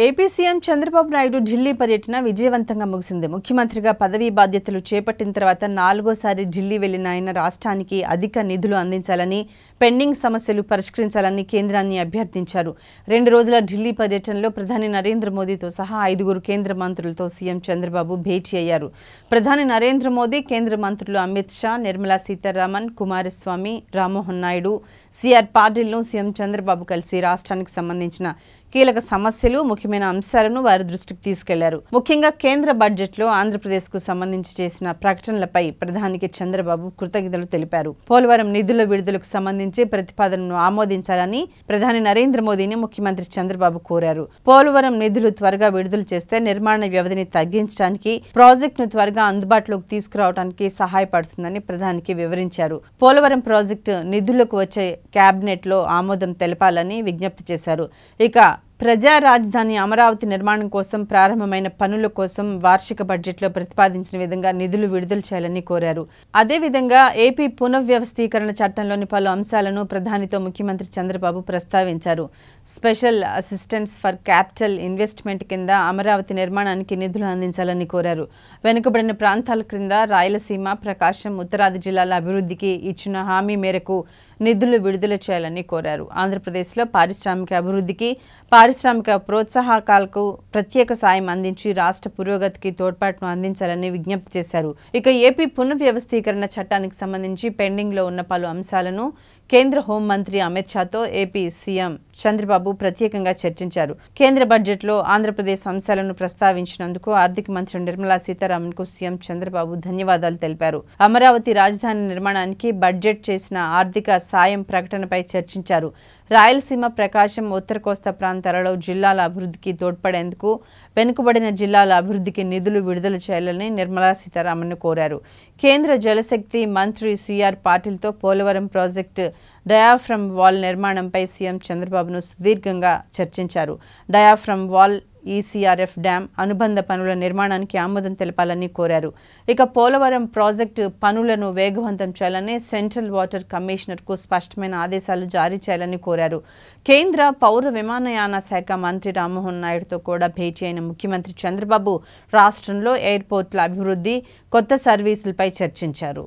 AP CM Chandrababu Naidu Delhi పర్యటన విజయవంతంగా ముగిసింది. ముఖ్యమంత్రిగా పదవీ బాధ్యతలు చేపట్టిన తర్వాత 4వ ఢిల్లీ వెళ్లిన ఆయన రాష్ట్రానికి అధిక నిధులు అందించాలని, పెండింగ్ సమస్యలు పరిష్కరించాలని కేంద్రాన్ని అభ్యర్థించారు. 2 రోజుల ఢిల్లీ పర్యటనలో ప్రధాని నరేంద్ర మోదీతో సహా 5 కేంద్ర మంత్రులతో సీఎం చంద్రబాబు భేటీ అయ్యారు. ప్రధాని నరేంద్ర మోదీ, కేంద్ర మంత్రులు అమిత్ షా, నిర్మలా సీతారామన్, కుమారస్వామి, రామ్మోహన్ నాయుడు, సిఆర్ పాటిల్ను సీఎం చంద్రబాబు కలిసి రాష్ట్రానికి సంబంధించిన కీలక సమస్యలు, ముఖ్యమైన అంశాలను వారి దృష్టికి తీసుకెళ్లారు. ముఖ్యంగా కేంద్ర బడ్జెట్లో ఆంధ్రప్రదేశ్కు సంబంధించి చేసిన ప్రకటనలపై ప్రధానికి చంద్రబాబు కృతజ్ఞతలు తెలిపారు. పోలవరం నిధుల విడుదలకు సంబంధించి ప్రతిపాదనను ఆమోదించాలని ప్రధాని నరేంద్ర మోదీని ముఖ్యమంత్రి చంద్రబాబు కోరారు. పోలవరం నిధులు త్వరగా విడుదల చేస్తే నిర్మాణ వ్యవధిని తగ్గించడానికి, ప్రాజెక్టును త్వరగా అందుబాటులోకి తీసుకురావడానికి సహాయపడుతుందని ప్రధానికి వివరించారు. పోలవరం ప్రాజెక్టు నిధులకు వచ్చే కేబినెట్ లో ఆమోదం తెలపాలని విజ్ఞప్తి చేశారు. ఇక ప్రజా రాజధాని అమరావతి నిర్మాణం కోసం ప్రారంభమైన పనుల కోసం వార్షిక బడ్జెట్లో ప్రతిపాదించిన విధంగా నిధులు విడుదల చేయాలని కోరారు. అదేవిధంగా ఏపీ పునర్వ్యవస్థీకరణ చట్టంలోని పలు అంశాలను ప్రధానితో ముఖ్యమంత్రి చంద్రబాబు ప్రస్తావించారు. Special assistance for capital investment కింద అమరావతి నిర్మాణానికి నిధులు అందించాలని కోరారు. వెనుకబడిన ప్రాంతాల క్రింద రాయలసీమ, ప్రకాశం, ఉత్తరాది జిల్లాల అభివృద్ధికి ఇచ్చిన హామీ మేరకు నిధులు విడుదల చేయాలని కోరారు. ఆంధ్రప్రదేశ్లో పారిశ్రామిక అభివృద్ధికి, పారిశ్రామిక ప్రోత్సాహకాలకు ప్రత్యేక సాయం అందించి రాష్ట్ర పురోగతికి తోడ్పాటును అందించాలని విజ్ఞప్తి చేశారు. ఇక ఏపీ పునర్వ్యవస్థీకరణ చట్టానికి సంబంధించి పెండింగ్ లో ఉన్న పలు అంశాలను కేంద్ర హోంమంత్రి అమిత్ షాతో ఏపీ సీఎం చంద్రబాబు ప్రత్యేకంగా చర్చించారు. కేంద్ర బడ్జెట్లో ఆంధ్రప్రదేశ్ అంశాలను ప్రస్తావించినందుకు ఆర్థిక మంత్రి నిర్మలా సీతారామన్ కు సీఎం చంద్రబాబు ధన్యవాదాలు తెలిపారు. అమరావతి రాజధాని నిర్మాణానికి బడ్జెట్ చేసిన ఆర్థిక సాయం ప్రకటనపై చర్చించారు. రాయలసీమ, ప్రకాశం, ఉత్తర కోస్తా ప్రాంతాలలో జిల్లాల అభివృద్ధికి తోడ్పడేందుకు వెనుకబడిన జిల్లాల అభివృద్ధికి నిధులు విడుదల చేయాలని నిర్మలా సీతారామన్ కోరారు. కేంద్ర జలశక్తి మంత్రి సిఆర్ పాటిల్తో పోలవరం ప్రాజెక్టు డయాఫ్రమ్ వాల్ నిర్మాణంపై సీఎం చంద్రబాబును సుదీర్ఘంగా చర్చించారు. డయాఫ్రమ్ వాల్, ఈసీఆర్ఎఫ్ డ్యాం అనుబంధ పనుల నిర్మాణానికి ఆమోదం తెలపాలని కోరారు. ఇక పోలవరం ప్రాజెక్టు పనులను వేగవంతం చేయాలని సెంట్రల్ వాటర్ కమిషనర్కు స్పష్టమైన ఆదేశాలు జారీ చేయాలని కోరారు. కేంద్ర పౌర విమానయాన శాఖ మంత్రి రామ్మోహన్ నాయుడుతో కూడా భేటీ అయిన ముఖ్యమంత్రి చంద్రబాబు రాష్ట్రంలో ఎయిర్పోర్ట్ల అభివృద్ధి, కొత్త సర్వీసులపై చర్చించారు.